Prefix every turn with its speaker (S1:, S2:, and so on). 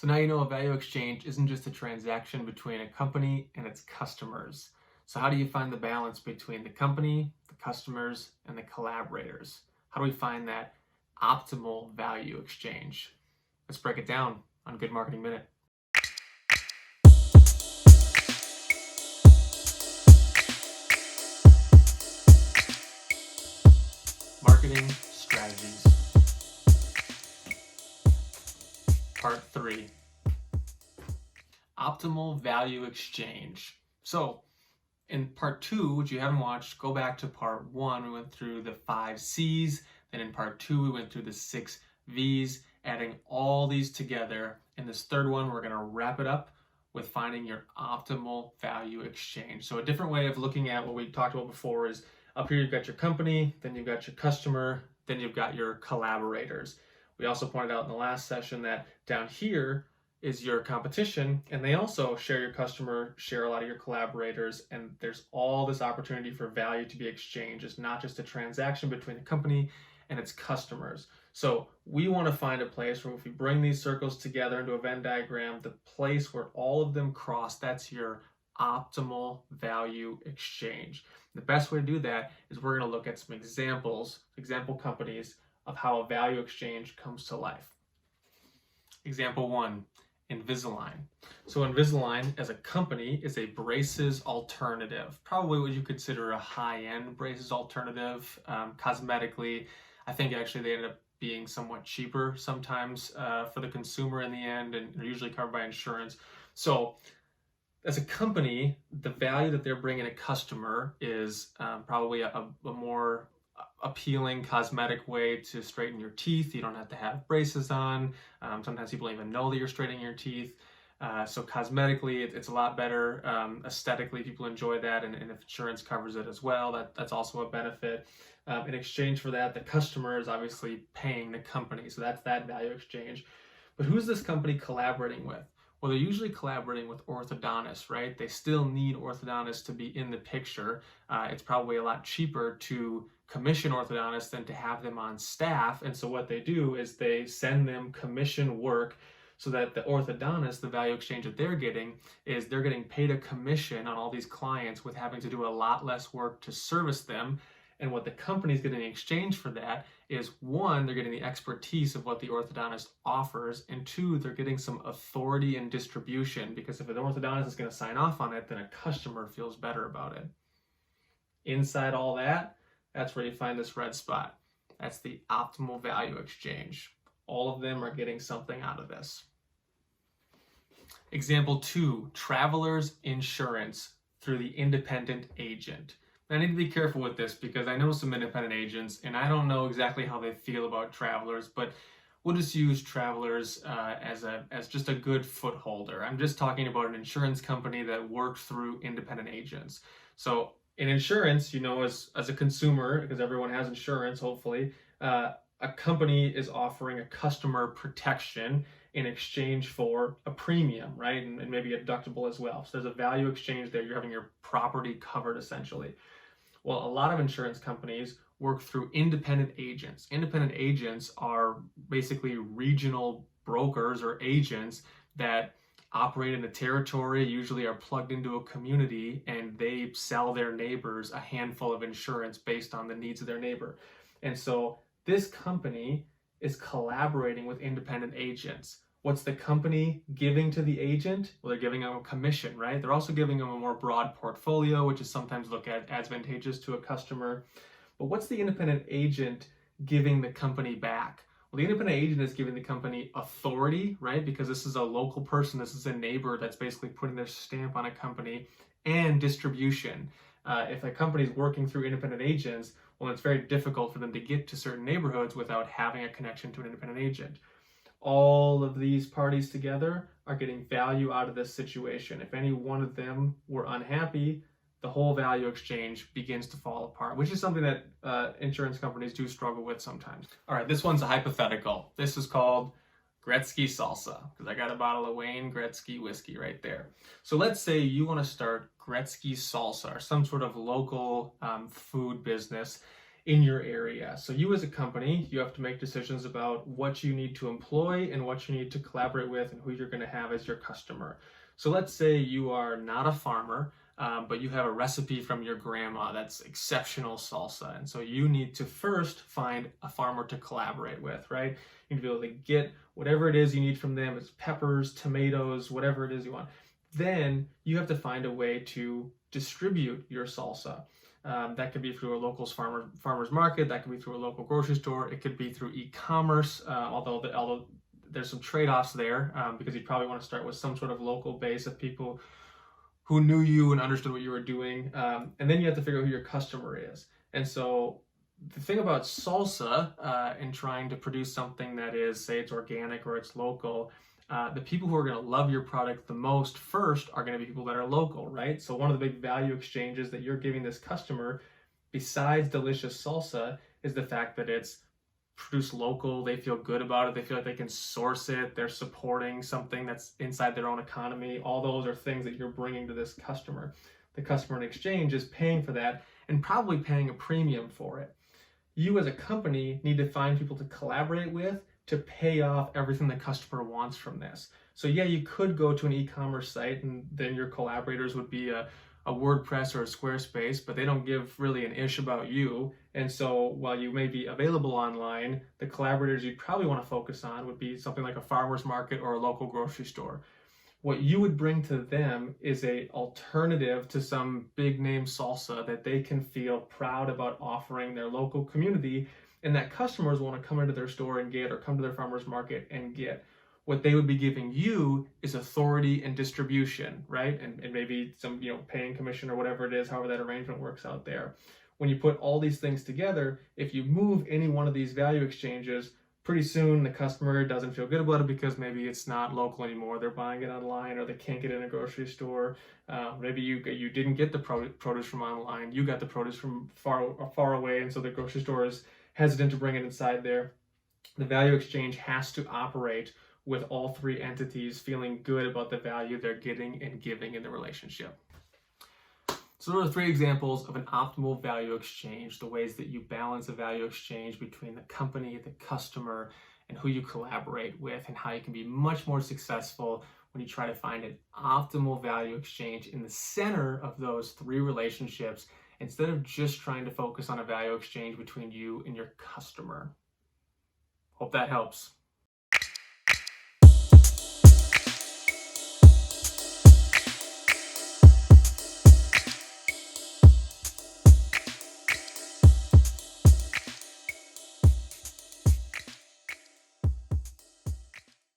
S1: So now you know a value exchange isn't just a transaction between a company and its customers. So how do you find the balance between the company, the customers, and the collaborators? How do we find that optimal value exchange? Let's break it down on Good Marketing Minute. Marketing strategies. Part 3. Optimal value exchange. So in part 2, which you haven't watched, go back to part 1. We went through the 5 C's. Then in part 2, we went through the 6 V's, adding all these together. In this third one, we're going to wrap it up with finding your optimal value exchange. So a different way of looking at what we talked about before is up here you've got your company, then you've got your customer, then you've got your collaborators. We also pointed out in the last session that down here is your competition, and they also share your customer, share a lot of your collaborators, and there's all this opportunity for value to be exchanged. It's not just a transaction between the company and its customers. So we want to find a place where if we bring these circles together into a Venn diagram, the place where all of them cross, that's your optimal value exchange. The best way to do that is we're going to look at some example companies of how a value exchange comes to life. Example 1, Invisalign. So Invisalign as a company is a braces alternative, probably what you consider a high-end braces alternative. Cosmetically, I think actually they end up being somewhat cheaper sometimes for the consumer in the end, and they're usually covered by insurance. So as a company, the value that they're bringing a customer is probably a more appealing cosmetic way to straighten your teeth. You don't have to have braces on. Sometimes people don't even know that you're straightening your teeth. So cosmetically, it's a lot better. Aesthetically, people enjoy that, and if insurance covers it as well, that's also a benefit. In exchange for that, the customer is obviously paying the company. So that's that value exchange. But who's this company collaborating with? Well, they're usually collaborating with orthodontists, right? They still need orthodontists to be in the picture. It's probably a lot cheaper to commission orthodontists than to have them on staff. And so what they do is they send them commission work so that the orthodontist, the value exchange that they're getting is they're getting paid a commission on all these clients with having to do a lot less work to service them. And what the company's getting in exchange for that is, 1, they're getting the expertise of what the orthodontist offers, and 2, they're getting some authority and distribution, because if an orthodontist is going to sign off on it, then a customer feels better about it. Inside all that, that's where you find this red spot. That's the optimal value exchange. All of them are getting something out of this. Example 2, Travelers Insurance through the independent agent. I need to be careful with this because I know some independent agents and I don't know exactly how they feel about Travelers, but we'll just use Travelers as just a good footholder. I'm just talking about an insurance company that works through independent agents. So in insurance, as a consumer, because everyone has insurance, hopefully, a company is offering a customer protection in exchange for a premium, right? And maybe a deductible as well. So there's a value exchange there. You're having your property covered essentially. Well, a lot of insurance companies work through independent agents. Independent agents are basically regional brokers or agents that operate in a territory, usually are plugged into a community, and they sell their neighbors a handful of insurance based on the needs of their neighbor. And so this company is collaborating with independent agents. What's the company giving to the agent? Well, they're giving them a commission, right? They're also giving them a more broad portfolio, which is sometimes looked at advantageous to a customer. But what's the independent agent giving the company back? Well, the independent agent is giving the company authority, right? Because this is a local person, this is a neighbor that's basically putting their stamp on a company, and distribution. If a company is working through independent agents, well, it's very difficult for them to get to certain neighborhoods without having a connection to an independent agent. All of these parties together are getting value out of this situation. If any one of them were unhappy, the whole value exchange begins to fall apart, which is something that insurance companies do struggle with sometimes. All right, this one's a hypothetical. This is called Gretzky salsa, because I got a bottle of Wayne Gretzky whiskey right there. So let's say you want to start Gretzky salsa or some sort of local food business in your area. So you as a company, you have to make decisions about what you need to employ and what you need to collaborate with and who you're going to have as your customer. So let's say you are not a farmer, but you have a recipe from your grandma that's exceptional salsa. And so you need to first find a farmer to collaborate with, right? You need to be able to get whatever it is you need from them. It's peppers, tomatoes, whatever it is you want. Then you have to find a way to distribute your salsa. That could be through a local farmer's market. That could be through a local grocery store. It could be through e-commerce, although there's some trade-offs there, because you'd probably want to start with some sort of local base of people who knew you and understood what you were doing. And then you have to figure out who your customer is. And so the thing about salsa and trying to produce something that is, say it's organic or it's local, the people who are going to love your product the most first are going to be people that are local, right? So one of the big value exchanges that you're giving this customer, besides delicious salsa, is the fact that it's produced local. They feel good about it. They feel like they can source it. They're supporting something that's inside their own economy. All those are things that you're bringing to this customer. The customer in exchange is paying for that and probably paying a premium for it. You as a company need to find people to collaborate with to pay off everything the customer wants from this. So yeah, you could go to an e-commerce site and then your collaborators would be a WordPress or a Squarespace, but they don't give really an ish about you. And so while you may be available online, the collaborators you'd probably want to focus on would be something like a farmer's market or a local grocery store. What you would bring to them is an alternative to some big name salsa that they can feel proud about offering their local community, and that customers want to come into their store and get, or come to their farmer's market and get. What they would be giving you is authority and distribution, right? And maybe some, paying commission or whatever it is, however that arrangement works out there. When you put all these things together, if you move any one of these value exchanges, pretty soon the customer doesn't feel good about it because maybe it's not local anymore. They're buying it online, or they can't get it in a grocery store. Maybe you didn't get the produce from online. You got the produce from far away, and so the grocery store is hesitant to bring it inside there. The value exchange has to operate with all three entities feeling good about the value they're getting and giving in the relationship. So there are 3 examples of an optimal value exchange, the ways that you balance a value exchange between the company, the customer, and who you collaborate with, and how you can be much more successful when you try to find an optimal value exchange in the center of those 3 relationships, instead of just trying to focus on a value exchange between you and your customer. Hope that helps.